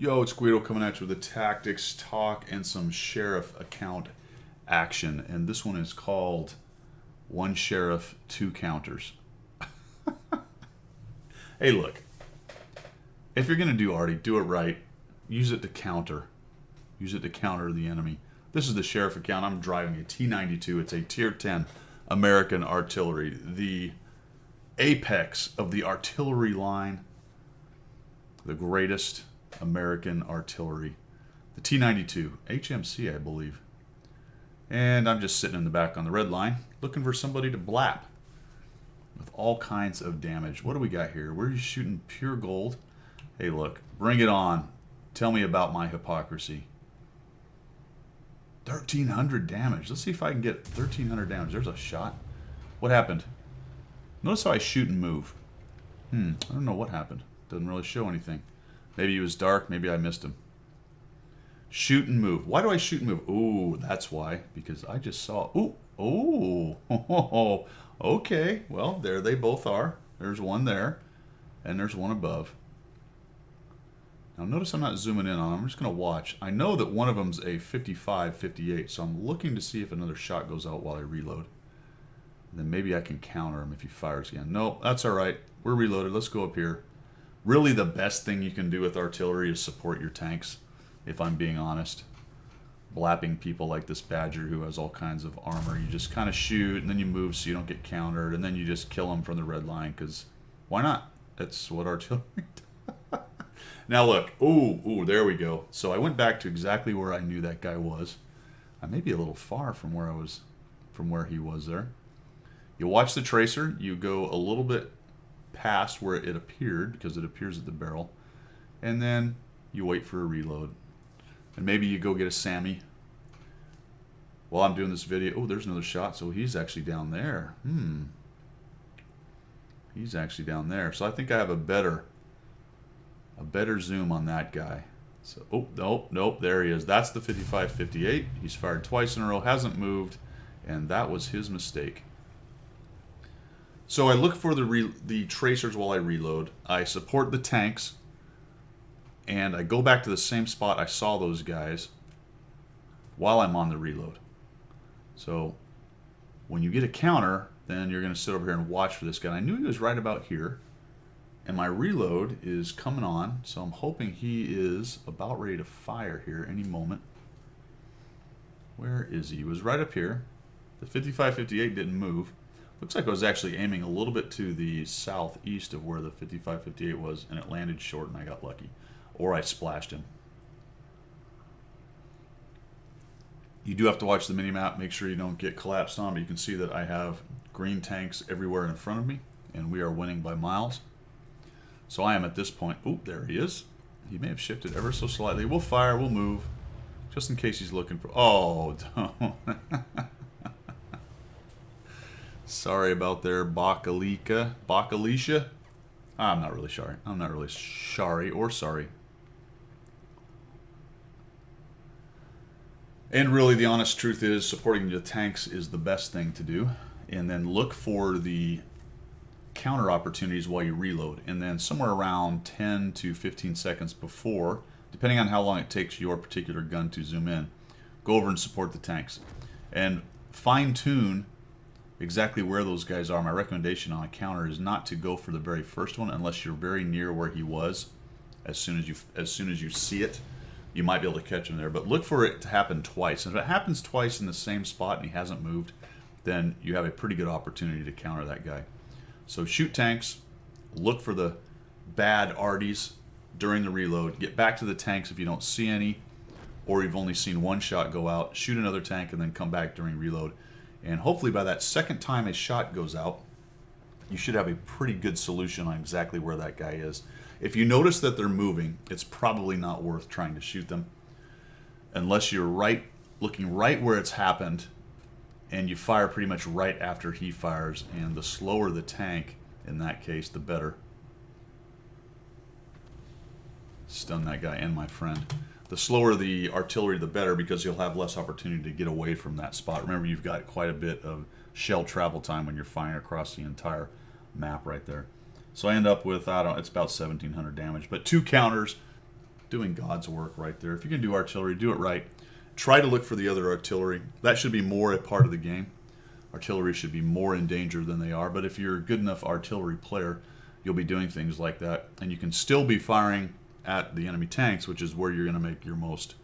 Yo, it's Guido coming at you with a tactics talk and some sheriff account action. And this one is called One Sheriff, Two Counters. Hey, look. If you're going to do arty, do it right. Use it to counter. Use it to counter the enemy. This is the sheriff account. I'm driving a T-92. It's a Tier 10 American artillery. The apex of the artillery line. The greatest American artillery. The T-92, HMC, I believe. And I'm just sitting in the back on the red line, looking for somebody to blap with all kinds of damage. What do we got here? We're shooting pure gold. Hey, look, bring it on. Tell me about my hypocrisy. 1,300 damage. Let's see if I can get 1,300 damage. There's a shot. What happened? Notice how I shoot and move. I don't know what happened. Doesn't really show anything. Maybe he was dark. Maybe I missed him. Shoot and move. Why do I shoot and move? Ooh, that's why. Because I just saw... Ooh. Okay. Well, there they both are. There's one there. And there's one above. Now, notice I'm not zooming in on them. I'm just going to watch. I know that one of them's a 55-58, so I'm looking to see if another shot goes out while I reload. And then maybe I can counter him if he fires again. No, that's all right. We're reloaded. Let's go up here. Really, the best thing you can do with artillery is support your tanks, if I'm being honest. Blapping people like this Badger who has all kinds of armor. You just kind of shoot, and then you move so you don't get countered, and then you just kill them from the red line, because why not? That's what artillery does. Now look. Ooh, there we go. So I went back to exactly where I knew that guy was. I may be a little far from where he was there. You watch the tracer. You go a little bit past where it appeared, because it appears at the barrel, and then you wait for a reload, and maybe you go get a Sammy while I'm doing this video. Oh, there's another shot. So he's actually down there. He's actually down there. So I think I have a better zoom on that guy. So nope, there he is. That's the 55-58. He's fired twice in a row, hasn't moved, and that was his mistake. So I look for the tracers while I reload. I support the tanks, and I go back to the same spot I saw those guys while I'm on the reload. So when you get a counter, then you're going to sit over here and watch for this guy. I knew he was right about here, and my reload is coming on, so I'm hoping he is about ready to fire here any moment. Where is he? He was right up here. The 55-58 didn't move. Looks like I was actually aiming a little bit to the southeast of where the 55-58 was, and it landed short, and I got lucky. Or I splashed him. You do have to watch the mini-map. Make sure you don't get collapsed on, but you can see that I have green tanks everywhere in front of me, and we are winning by miles. So I am at this point... Ooh, there he is. He may have shifted ever so slightly. We'll fire, we'll move, just in case he's looking for... Oh, don't... Sorry about there, Bakalica. I'm not really sorry. I'm not really sorry or sorry. And really, the honest truth is, supporting the tanks is the best thing to do. And then look for the counter opportunities while you reload. And then somewhere around 10 to 15 seconds before, depending on how long it takes your particular gun to zoom in, go over and support the tanks. And fine-tune exactly where those guys are. My recommendation on a counter is not to go for the very first one unless you're very near where he was. As soon as you see it, you might be able to catch him there. But look for it to happen twice. And if it happens twice in the same spot and he hasn't moved, then you have a pretty good opportunity to counter that guy. So shoot tanks, look for the bad arties during the reload, get back to the tanks if you don't see any, or you've only seen one shot go out, shoot another tank, and then come back during reload. And hopefully by that second time a shot goes out, you should have a pretty good solution on exactly where that guy is. If you notice that they're moving, it's probably not worth trying to shoot them unless you're looking right where it's happened, and you fire pretty much right after he fires. And the slower the tank, in that case, the better. Stun that guy and my friend. The slower the artillery, the better, because you'll have less opportunity to get away from that spot. Remember, you've got quite a bit of shell travel time when you're firing across the entire map right there. So I end up with, I don't know, it's about 1,700 damage. But 2 counters, doing God's work right there. If you can do artillery, do it right. Try to look for the other artillery. That should be more a part of the game. Artillery should be more in danger than they are, but if you're a good enough artillery player, you'll be doing things like that, and you can still be firing at the enemy tanks, which is where you're going to make your most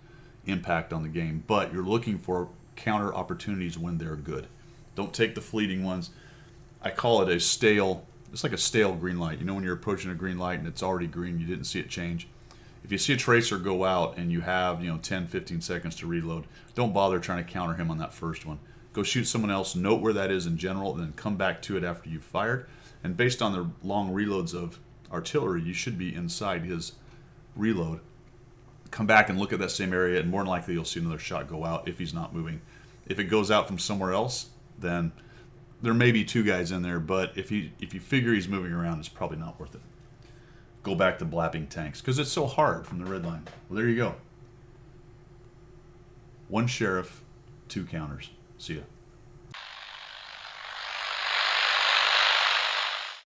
impact on the game. But you're looking for counter opportunities when they're good. Don't take the fleeting ones. I call it a stale, it's like a stale green light. You know when you're approaching a green light and it's already green, you didn't see it change. If you see a tracer go out and you have 10, 15 seconds to reload, don't bother trying to counter him on that first one. Go shoot someone else, note where that is in general, and then come back to it after you've fired. And based on the long reloads of artillery, you should be inside his reload. Come back and look at that same area, and more than likely you'll see another shot go out if he's not moving. If it goes out from somewhere else, then there may be two guys in there, but if you figure he's moving around, it's probably not worth it. Go back to blapping tanks, because it's so hard from the red line. Well, there you go. 1 sheriff, 2 counters. See ya.